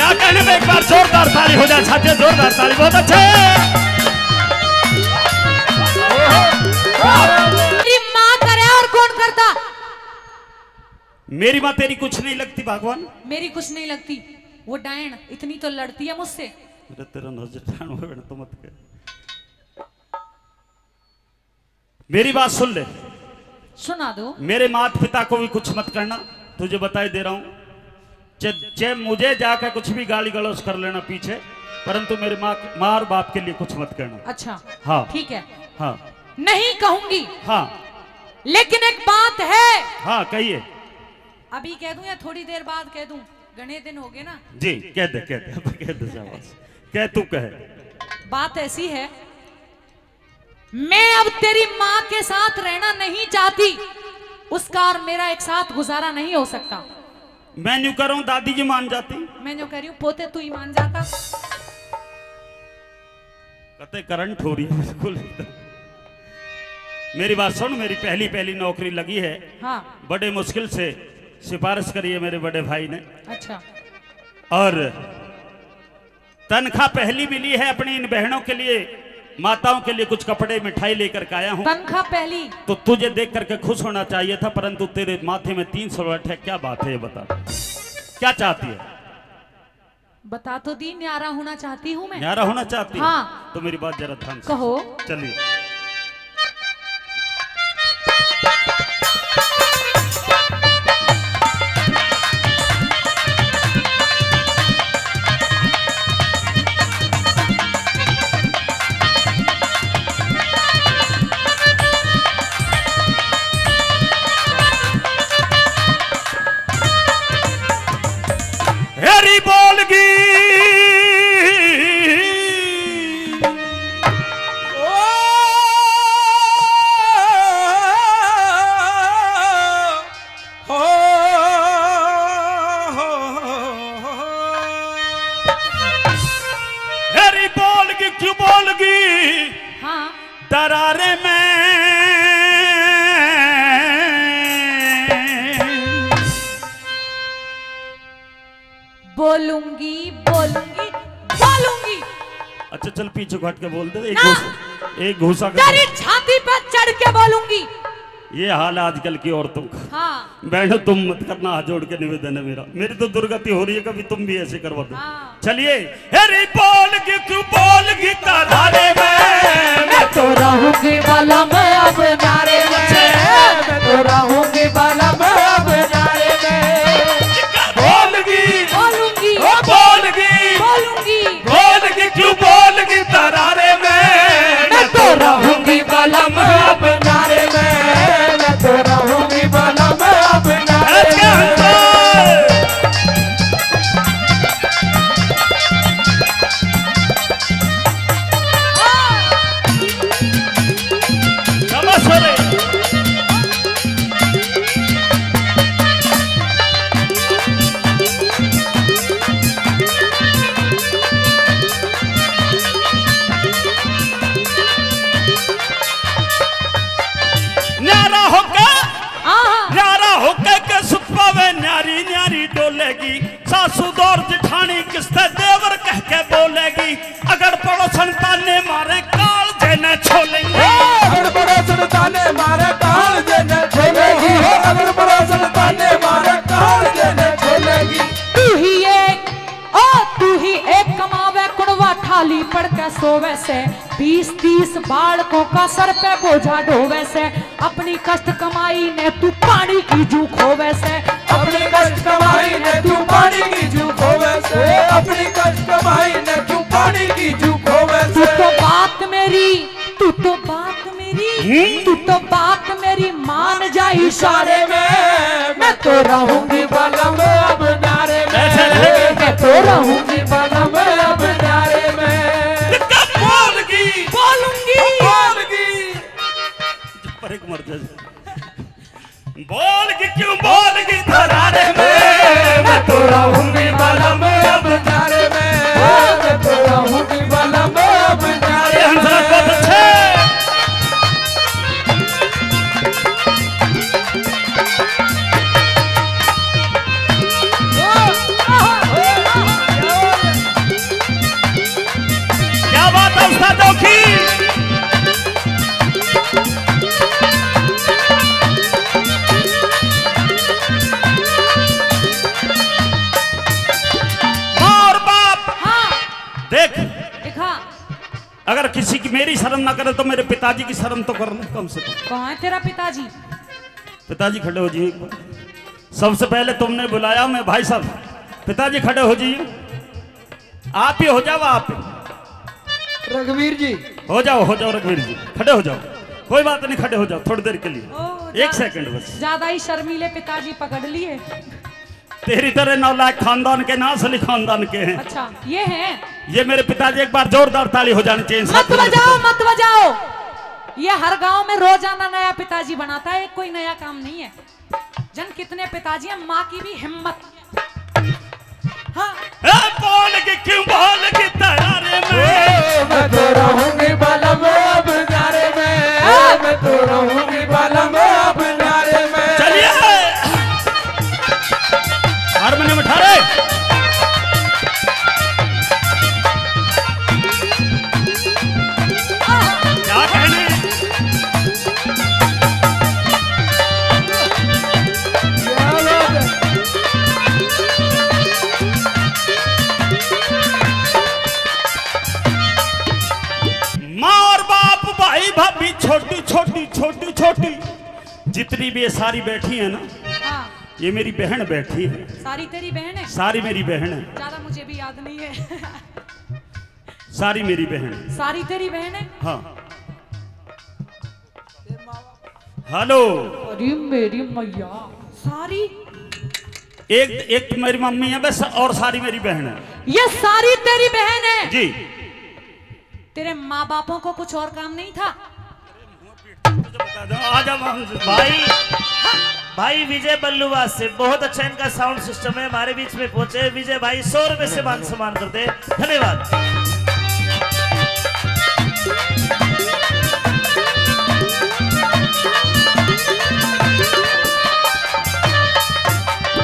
क्या कहने में, एक बार जोरदार ताली हो जाए साथियों, जोरदार ताली। बहुत अच्छे। मेरी माँ करे और कौन करता? मेरी माँ तेरी कुछ नहीं लगती भगवान। मेरी कुछ नहीं लगती, वो डायन इतनी तो लड़ती है मुझसे। तेरा नजर तो मत कर। मेरी बात सुन ले, सुना दो। मेरे माता पिता को भी कुछ मत करना, तुझे बताई दे रहा हूं। चाहे मुझे जाकर कुछ भी गाली गलौज कर लेना पीछे, परंतु मेरे माँ और बाप के लिए कुछ मत करना। अच्छा हाँ ठीक है। हाँ नहीं कहूंगी। हाँ लेकिन एक बात है। हाँ कहिए। अभी कह दूं या थोड़ी देर बाद कह दूं? घने दिन हो गए ना जी, कह दे कह दे कह दे, शाबाश कह, तू कहे। बात ऐसी है, मैं अब तेरी माँ के साथ रहना नहीं चाहती, उसका और मेरा एक साथ गुजारा नहीं हो सकता। मैं न्यू कर रहा हूं, दादी जी मान जाती। मैं जो कह रही हूँ पोते तू ही मान जाता। कहते करंट हो रही है बिल्कुल। मेरी बात सुन, मेरी पहली पहली नौकरी लगी है। हाँ। बड़े मुश्किल से सिफारिश करी है मेरे बड़े भाई ने। अच्छा। और तनख्वाह पहली मिली है अपनी इन बहनों के लिए, माताओं के लिए कुछ कपड़े मिठाई लेकर के आया हूं। तनख्वाह पहली तो तुझे देख करके खुश होना चाहिए था, परंतु तेरे माथे में 300 बैठे। क्या बात है ये बता, क्या चाहती है? बता तो दी। न्यारा होना चाहती हूँ मैं। न्यारा होना चाहती है? हाँ। तो मेरी बात जरा ध्यान से कहो। चलिए। हेरी बोलगी क्यों बोलगी? हाँ। दरारे में बोलूंगी बोलूंगी बोलूंगी। अच्छा चल पीछे घट के बोल दे। एक घूसा तेरी छाती पर चढ़ के बोलूंगी। ये हाल है आजकल की औरतों का। हाँ। बहनों तुम मत करना, हाथ जोड़ के निवेदन है मेरा। मेरी तो दुर्गति हो रही है, कभी तुम भी ऐसे करवा दो। हाँ। चलिए। हेरी बोलगी क्यों बोलगी दरारे में, मैं तो रहूंगी वाला मैं अब नारे में, मैं तो रहूंगी वाला मैं अब नारे में। बोलगी बोलूंगी बोलगी बोलूंगी बोलगी क्यों बोलगी दरारे में, मैं तो रहूंगी वाला मैं अब नारे में, मैं तो रहूंगी वाला मैं अब नारे में। न्यारी न्यारी डोलेगी, सासू दौर जिठानी किसते देवर कह के बोलेगी। अगर पड़ोसन ताने मारे काल जेने छोलेंगे, अगर पड़ोसन ताने मारे काल जेने छोलेगी, अगर पड़ोसन ताने मारे काल जेने छोलेगी। तू ही एक कमावे कुड़वा थाली पड़ के सोवे से, 20-30 बालकों का सर पे बोझा ढोवे से, अपनी कष्ट कमाई ने तू पानी की जूख होवे से, अपनी कष्ट कमाई ने तू पानी की जूख होवे से, अपनी कष्ट कमाई ने तू पानी की जूख होवे से। तू तो बात मेरी, तू तो बात मेरी, तू तो बात मेरी मान जा इशारे में, मैं तो रहूंगी बाला में अब नारे में, मैं तो रहूंगी बाला में अब नारे में। बोलगी बोलूंगी बोलगी पर एक मर जाए। बोलगी क्यों बोलगी दरारे में, मैं तो रहूंगी बाला में अब नारे में, मैं तो रहूंगी बाला में अब नारे में। बहुत अच्छे। कि मेरी शर्म ना करे तो मेरे पिताजी की शर्म तो कर ले कम से कम। कहाँ है तेरा पिताजी? पिताजी खड़े हो जाइए। सबसे पहले तुमने बुलाया, मैं भाई साहब पिताजी खड़े हो जाइए। आप ही हो जाओ, आप रघुवीर जी हो जाओ रघुवीर जी खड़े हो जाओ। कोई बात नहीं, खड़े हो जाओ थोड़ी देर के लिए, एक सेकंड बस। ज्यादा ही शर्मीले पिताजी पकड़ लिए। तेरी तरह 9 लाख खानदान के ना असली खानदान के हैं। अच्छा ये हैं? ये मेरे पिताजी, एक बार जोरदार ताली हो जानी चाहिए। मत बजाओ मत बजाओ, ये हर गांव में रोजाना नया पिताजी बनाता है, कोई नया काम नहीं है। जन कितने पिताजी हैं, माँ की भी हिम्मत। हाँ बोल के क्यों बोल के तैयारे में मैं तो रहूंगी बालम अब नारे में, मैं तो रहूंगी बालम अब नारे में। चलिए हारमोनियम उठा रहे। क्या कहने माँ और बाप भाई भाभी छोटी छोटी छोटी छोटी जितनी भी ये सारी बैठी है ना, हाँ ये मेरी बहन बैठी है। सारी तेरी बहन है? सारी मेरी बहन है। ज्यादा मुझे भी याद नहीं है। सारी मेरी बहन है। सारी तेरी बहन है? हाँ। हेलो। अरे मेरी मैया, सारी? एक मेरी मम्मी है बस, और सारी मेरी बहन है। ये सारी तेरी बहन है? जी। तेरे माँ बापों को कुछ और काम नहीं था? आजा भाई विजय बल्लूवास से बहुत अच्छा इनका साउंड सिस्टम है, हमारे बीच में पहुंचे विजय भाई 100 रुपए से मान सम्मान करते, धन्यवाद।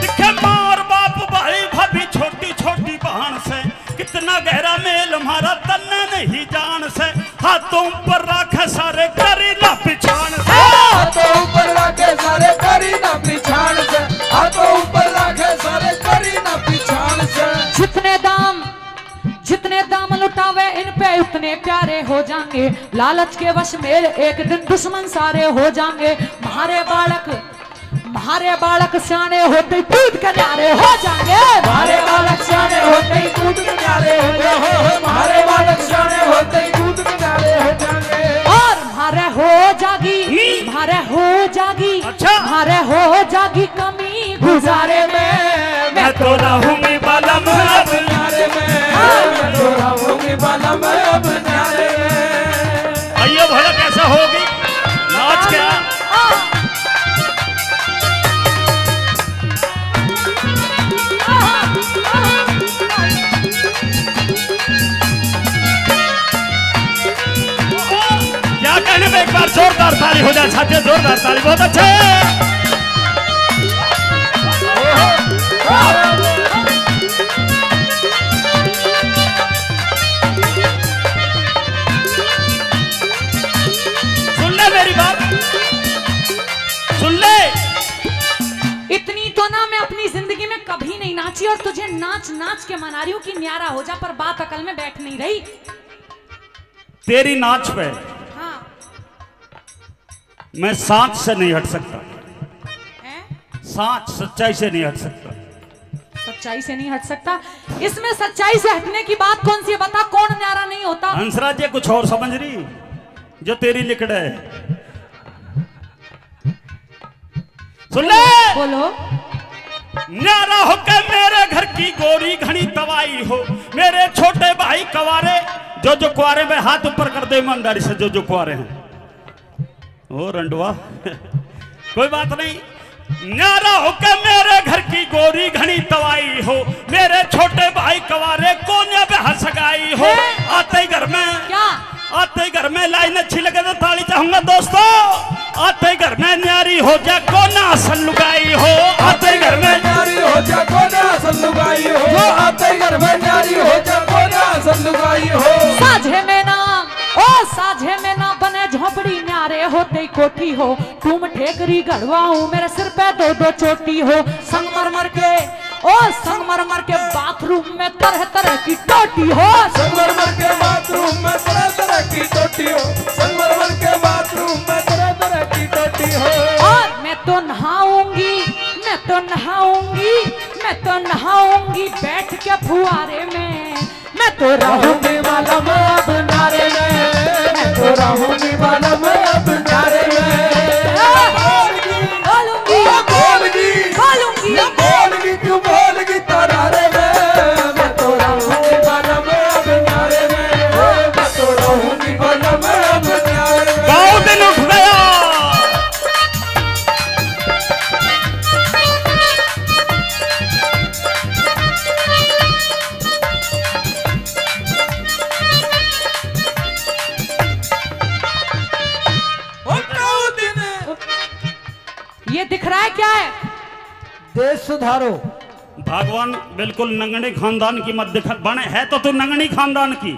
दिखे माँ और बाप भाई भाभी छोटी छोटी बहन से कितना गहरा मेल हमारा तन्ने नहीं जान से। हाथों पर रखे सारे करी ना पिछाण से, हाथों ऊपर रखे सारे करी ना पिछाड़ से, हाथों ऊपर रखे सारे करी ना पिछाड़ से। जितने दाम लुटावे इन पे उतने प्यारे हो जाएंगे, लालच के वश में एक दिन दुश्मन सारे हो जाएंगे। हमारे बालक सियाने होते कूद के न्यारे हो जाएंगे, हमारे बालक सियाने होते ही कूद के न्यारे हो जाएंगे, हमारे बालक सियाने होते ही कूद के न्यारे हो जाएंगे। और हमारे हो जागी कमी गुजारे में, मैं तो रहूंगी बालम अब नारे में, मैं तो रहूंगी बालम अब नारे में। आइयो भला कैसा होगी नाच क्या। क्या कहने में, एक बार जोरदार ताली हो जाए साथियों, जोरदार ताली, बहुत अच्छा है। सुन ले मेरी बात, सुन ले। इतनी तो ना मैं अपनी जिंदगी में कभी नहीं नाची, और तुझे नाच नाच के मना रही हूँ कि न्यारा हो जा, पर बात अकल में बैठ नहीं रही। तेरी नाच पे हाँ मैं सांच से नहीं हट सकता, है? सांच सच्चाई से नहीं हट सकता। सच्चाई से नहीं हट सकता? इसमें सच्चाई से हटने की बात कौन सी है? बता, कौन न्यारा नहीं होता? हंसराज, ये कुछ और समझ रही जो तेरी लिखड़ है। सुन ले। बोलो। न्यारा होकर मेरे घर की गोरी घनी तवाई हो, मेरे छोटे भाई कवारे जो कुआरे में हाथ ऊपर कर दे ईमानदारी से, जो कुआरे हैं। ओ रंडवा कोई बात नहीं। न्यारा होकर मेरे घर की गोरी घनी तवाई हो, मेरे छोटे भाई कवारे कोने पे हंसगाई हो। आते ही घर में क्या? आते ही घर में लाइन अच्छी लगे तो ताली चाहूंगा दोस्तों। आते ही घर में न्यारी हो जा कोना असल लुगाई हो, आते ही घर में न्यारी हो जा कोना असल लुगाई हो, आते ही घर में न्यारी हो जा कोना असल लुगाई हो। साझे में ना बने झोपड़ी, न्यारे होते कोठी हो। तुम ठेकरी गढ़वाऊं, मेरे सिर पे 2-2 चोटी हो। संगमरमर संगमरमर के बाथरूम में तरह तरह की टोटी हो, संगमरमर के बाथरूम में तरह तरह की टोटी हो, संगमरमर के बाथरूम में तरह तरह की टोटी हो। और मैं तो नहाऊंगी, मैं तो नहाऊंगी, मैं तो नहाऊंगी बैठ के फुहारे में, मैं तो रहूंगी बालम अब नारे में, मैं तो रहूंगी बालम अब नारे में। बोलूंगी बोलगी बोलूंगी बोलगी क्यों बोलगी तरारे में, मैं तो रहूंगी बालम अब नारे में, मैं तो रहूंगी बालम अब नारे में। गाँव दिन उठ गया। ये दिख रहा है क्या है? देश सुधारो। भगवान बिल्कुल नंगनी खानदान की मत दिखा, बने है तो तू नंगनी खानदान की,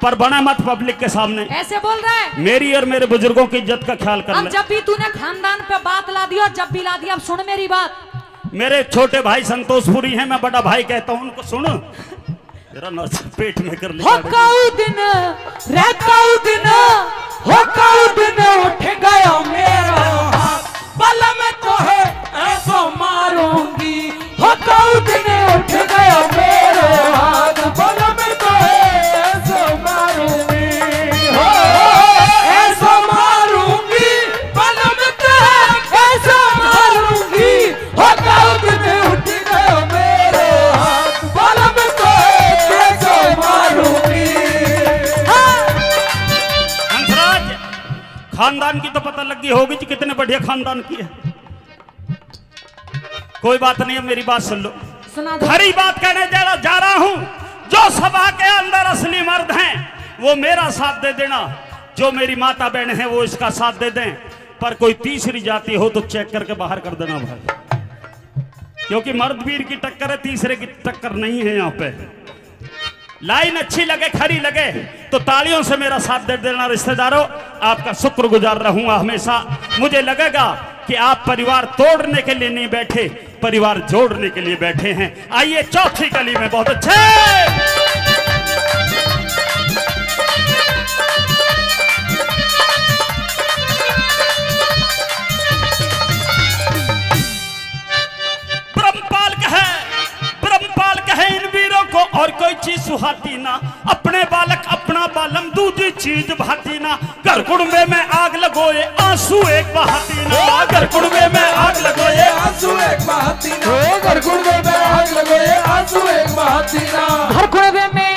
पर बने मत पब्लिक के सामने। ऐसे बोल रहा है? मेरी और मेरे बुजुर्गों की इज्जत का ख्याल कर अब ले। जब भी तूने खानदान पे बात ला दी और जब भी ला दी, अब सुन मेरी बात। मेरे छोटे भाई संतोषपुरी हैं, मैं बड़ा भाई कहता हूँ उनको। सुन तेरा नर्स पेट में कर लिया। होकाऊ दिन रहकाऊ दिन, होकाऊ दिन उठ गया मेरा हाथ, बल में तो है ऐसा मारूंगी। होकाऊ दिन उठ गया मेरा हाथ, बल में तो है ऐसा मारूंगी, हो ऐसा मारूंगी, बल में तो है ऐसा मारूंगी। होकाऊ दिन उठ गया मेरा हाथ, बल में तो है ऐसा मारूंगी। हंसराज, खानदान की तो पता लगी होगी कि कितने बढ़िया खानदान की है। कोई बात नहीं है, मेरी बात सुन लो। सुना दो। खरी बात कहने जा रहा हूं। जो सभा के अंदर असली मर्द हैं वो मेरा साथ दे देना, जो मेरी माता बहन है वो इसका साथ दे दें, पर कोई तीसरी जाति हो तो चेक करके बाहर कर देना भाई, क्योंकि मर्द वीर की टक्कर है, तीसरे की टक्कर नहीं है यहाँ पे। लाइन अच्छी लगे, खरी लगे तो तालियों से मेरा साथ दे देना रिश्तेदारों। आपका शुक्रगुजार रहूंगा हमेशा। मुझे लगेगा कि आप परिवार तोड़ने के लिए नहीं बैठे, परिवार जोड़ने के लिए बैठे हैं। आइए चौथी गली में। बहुत अच्छे। ब्रह्मपाल कहे इन वीरों को और कोई चीज सुहाती ना, अपने बालक अपना बालम दूसरी चीज भाती ना। घर कुड़बे में आग लगोए आंसू एक बहाती ना, घर कुड़बे में आग लगोए आंसू एक बहाती ना, घर कुड़बे में आग लगोए आंसू एक बहाती ना। घर कुड़बे में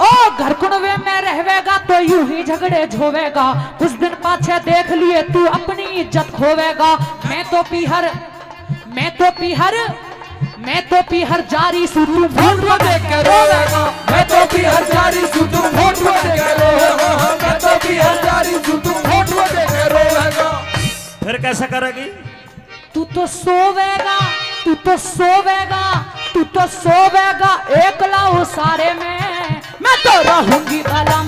ओ घर कुड़बे में रहवेगा तो यूं ही झगड़े झोवेगा, कुछ दिन पाछे देख लिए तू अपनी इज्जत खोवेगा। मैं तो पीहर जारी सू तू फोटो देख के रोएगा, मैं तो भी हजारी सू तू फोटो देख के रोएगा, मैं तो भी हजारी सू तू फोटो देख के रोएगा। फिर कैसा करेगी? तू तो सोवेगा, तू तो सोवेगा, तू तो सोवेगा एकला उसारे में, मैं तो रहूंगी भला